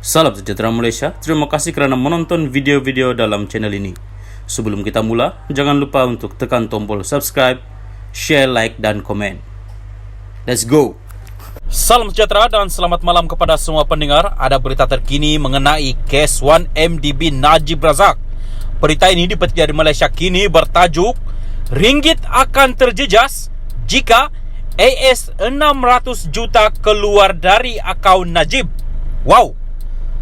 Salam sejahtera Malaysia, terima kasih kerana menonton video-video dalam channel ini. Sebelum kita mula, jangan lupa untuk tekan tombol subscribe, share, like, dan komen. Let's go! Salam sejahtera dan selamat malam kepada semua pendengar. Ada berita terkini mengenai kes 1MDB Najib Razak. Berita ini dipetik dari Malaysia Kini bertajuk Ringgit akan terjejas jika AS 600 juta keluar dari akaun Najib. Wow!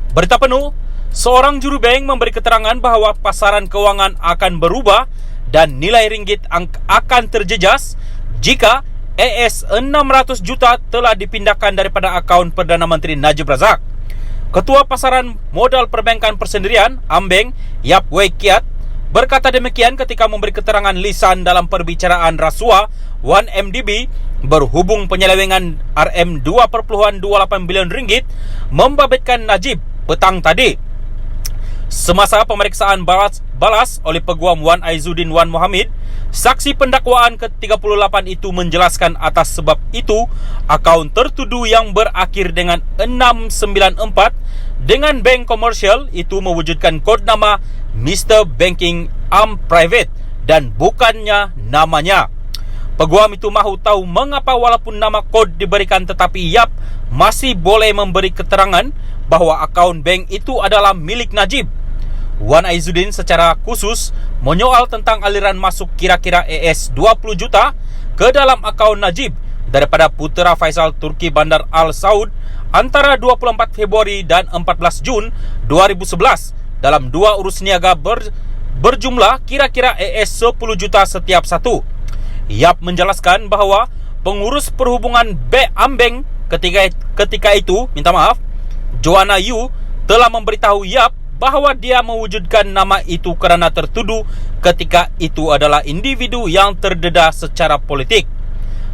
Berita penuh, seorang juru bank memberi keterangan bahawa pasaran kewangan akan berubah dan nilai ringgit akan terjejas jika AS 600 juta telah dipindahkan daripada akaun Perdana Menteri Najib Razak. Ketua Pasaran Modal Perbankan Persendirian, Ambeng, Yap Wei Kiat, berkata demikian ketika memberi keterangan lisan dalam perbicaraan rasuah 1MDB berhubung penyelewengan RM2.28 bilion ringgit membabitkan Najib petang tadi. Semasa pemeriksaan balas oleh Peguam Wan Aizuddin Wan Mohamid, saksi pendakwaan ke-38 itu menjelaskan atas sebab itu akaun tertuduh yang berakhir dengan 694 dengan bank komersial itu mewujudkan kod nama Mr. Banking Arm Private dan bukannya namanya. Peguam itu mahu tahu mengapa walaupun nama kod diberikan tetapi Yap masih boleh memberi keterangan bahawa akaun bank itu adalah milik Najib. Wan Aizuddin secara khusus menyoal tentang aliran masuk kira-kira AS 20 juta ke dalam akaun Najib daripada putera Faisal Turki Bandar Al Saud antara 24 Februari dan 14 Jun 2011 dalam dua urus niaga berjumlah kira-kira AS 10 juta setiap satu. Yap menjelaskan bahawa pengurus perhubungan Ambeng ketika itu, Joanna Yu telah memberitahu Yap bahawa dia mewujudkan nama itu kerana tertuduh ketika itu adalah individu yang terdedah secara politik.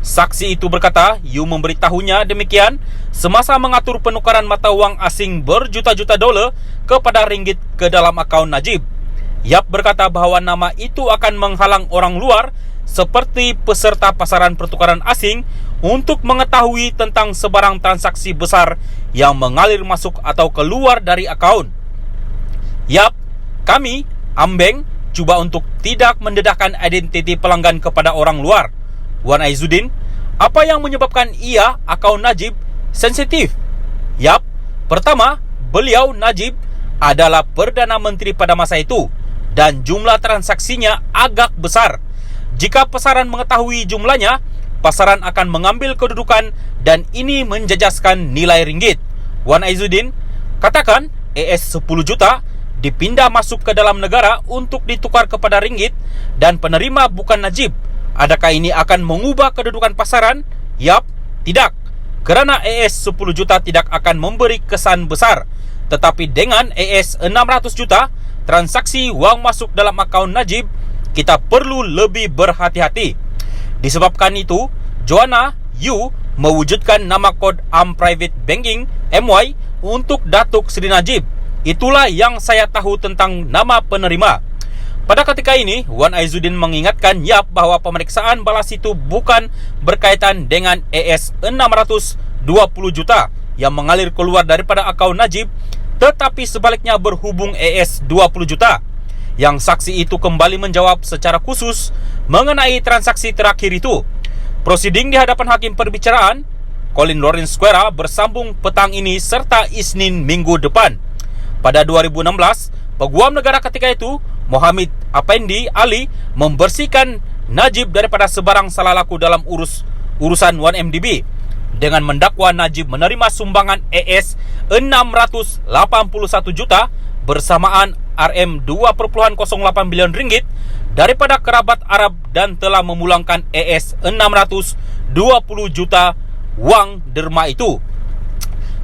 Saksi itu berkata Yu memberitahunya demikian semasa mengatur penukaran mata wang asing berjuta-juta dolar kepada ringgit ke dalam akaun Najib. Yap berkata bahawa nama itu akan menghalang orang luar seperti peserta pasaran pertukaran asing untuk mengetahui tentang sebarang transaksi besar yang mengalir masuk atau keluar dari akaun. Yap, kami, Ambeng, cuba untuk tidak mendedahkan identiti pelanggan kepada orang luar. Wan Aizuddin, apa yang menyebabkan akaun Najib sensitif? Yap, pertama, beliau Najib adalah Perdana Menteri pada masa itu dan jumlah transaksinya agak besar. Jika pasaran mengetahui jumlahnya, pasaran akan mengambil kedudukan dan ini menjejaskan nilai ringgit. Wan Aizuddin, katakan AS 10 juta dipindah masuk ke dalam negara untuk ditukar kepada ringgit dan penerima bukan Najib. Adakah ini akan mengubah kedudukan pasaran? Yap, tidak. Kerana AS 10 juta tidak akan memberi kesan besar. Tetapi dengan AS 600 juta, transaksi wang masuk dalam akaun Najib, kita perlu lebih berhati-hati. Disebabkan itu, Joanna Yu mewujudkan nama kod Arm Private Banking MY untuk Datuk Seri Najib. Itulah yang saya tahu tentang nama penerima. Pada ketika ini, Wan Aizuddin mengingatkan Yap bahawa pemeriksaan balas itu bukan berkaitan dengan AS 620 juta yang mengalir keluar daripada akaun Najib, tetapi sebaliknya berhubung AS 20 juta. Yang saksi itu kembali menjawab secara khusus mengenai transaksi terakhir itu. Prosiding di hadapan hakim perbicaraan, Colin Lawrence Square bersambung petang ini serta Isnin minggu depan. Pada 2016, Peguam Negara ketika itu, Mohamid Afendi Ali, membersihkan Najib daripada sebarang salah laku dalam urusan 1MDB dengan mendakwa Najib menerima sumbangan AS 681 juta bersamaan RM2.08 bilion ringgit daripada kerabat Arab dan telah memulangkan AS 620 juta wang derma itu.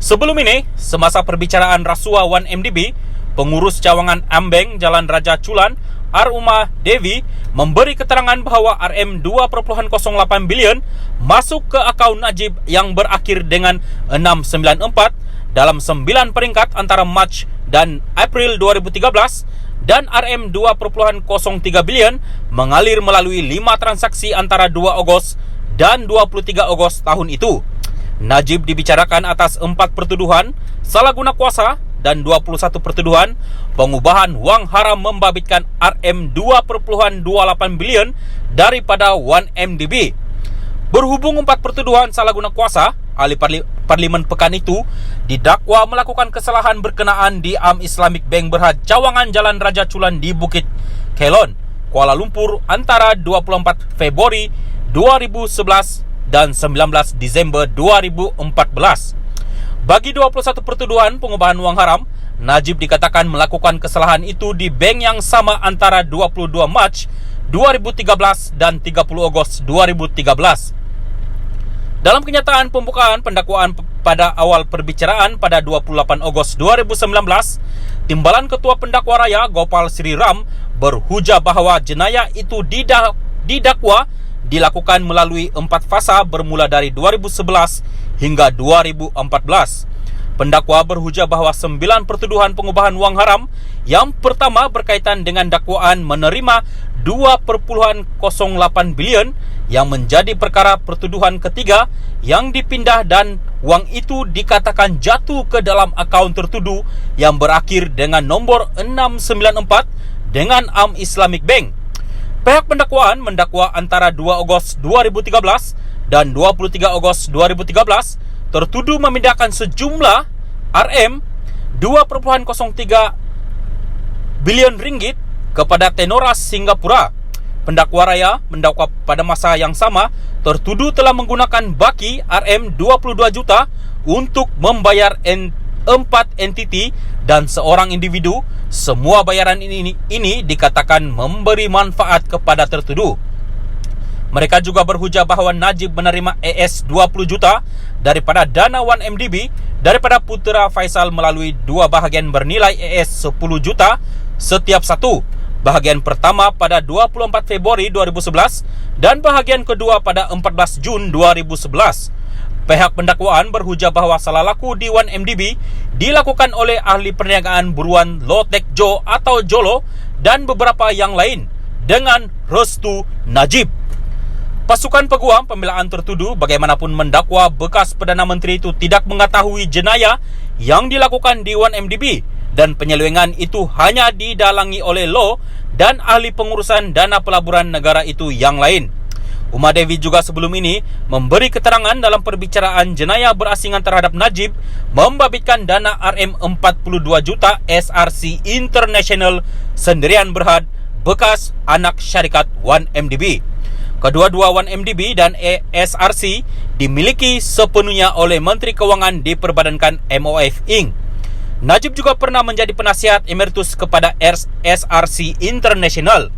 Sebelum ini, semasa perbicaraan rasuah 1MDB, pengurus cawangan Ambeng Jalan Raja Chulan, Aruma Devi, memberi keterangan bahawa RM2.08 bilion masuk ke akaun Najib yang berakhir dengan 694 dalam 9 peringkat antara Mac dan April 2013 dan RM2.03 bilion mengalir melalui 5 transaksi antara 2 Ogos dan 23 Ogos tahun itu. Najib dibicarakan atas 4 pertuduhan salah guna kuasa, dan 21 pertuduhan pengubahan wang haram membabitkan Rm2.28 bilion daripada 1MDB. Berhubung 4 pertuduhan salah guna kuasa, ahli Parlimen Pekan itu didakwa melakukan kesalahan berkenaan di Am Islamic Bank Berhad cawangan Jalan Raja Chulan di Bukit Kelon, Kuala Lumpur antara 24 Februari 2011 dan 19 Disember 2014. Bagi 21 pertuduhan pengubahan wang haram, Najib dikatakan melakukan kesalahan itu di bank yang sama antara 22 Mac 2013 dan 30 Ogos 2013. Dalam kenyataan pembukaan pendakwaan pada awal perbicaraan pada 28 Ogos 2019, Timbalan Ketua Pendakwa Raya Gopal Sri Ram berhujah bahawa jenayah itu didakwa dilakukan melalui 4 fasa bermula dari 2011 hingga 2014. Pendakwa berhujah bahawa 9 pertuduhan pengubahan wang haram yang pertama berkaitan dengan dakwaan menerima 2.08 bilion yang menjadi perkara pertuduhan ketiga yang dipindah dan wang itu dikatakan jatuh ke dalam akaun tertuduh yang berakhir dengan nombor 694 dengan Am Islamic Bank. Pihak pendakwaan mendakwa antara 2 Ogos 2013 dan 23 Ogos 2013 tertuduh memindahkan sejumlah Rm2.03 bilion ringgit kepada Tenora Singapura. Pendakwa raya mendakwa pada masa yang sama tertuduh telah menggunakan baki Rm22 juta untuk membayar 4 entiti dan seorang individu. Semua bayaran ini dikatakan memberi manfaat kepada tertuduh. Mereka juga berhujah bahawa Najib menerima AS 20 juta daripada dana 1MDB daripada putera Faisal melalui 2 bahagian bernilai AS 10 juta setiap satu. Bahagian pertama pada 24 Februari 2011 dan bahagian kedua pada 14 Jun 2011. Pihak pendakwaan berhujah bahawa salah laku di 1MDB dilakukan oleh ahli perniagaan buruan Lotek Jo atau Jolo dan beberapa yang lain dengan restu Najib. Pasukan peguam pembelaan tertuduh bagaimanapun mendakwa bekas Perdana Menteri itu tidak mengetahui jenayah yang dilakukan di 1MDB dan penyelewengan itu hanya didalangi oleh Law dan ahli pengurusan dana pelaburan negara itu yang lain. Umar Devi juga sebelum ini memberi keterangan dalam perbicaraan jenayah berasingan terhadap Najib membabitkan dana Rm42 juta SRC International Sendirian Berhad bekas anak syarikat 1MDB. Kedua-dua 1MDB dan SRC dimiliki sepenuhnya oleh Menteri Kewangan diperbadankan MOF Inc. Najib juga pernah menjadi penasihat emeritus kepada SRC International.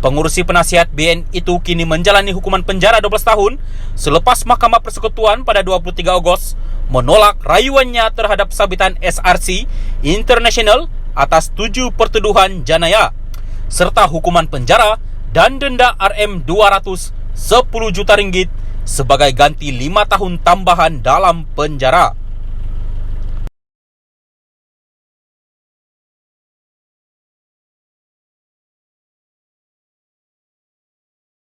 Pengurusi penasihat BN itu kini menjalani hukuman penjara 12 tahun selepas Mahkamah Persekutuan pada 23 Ogos menolak rayuannya terhadap sabitan SRC International atas 7 pertuduhan jenayah serta hukuman penjara dan denda Rm210 juta ringgit sebagai ganti 5 tahun tambahan dalam penjara.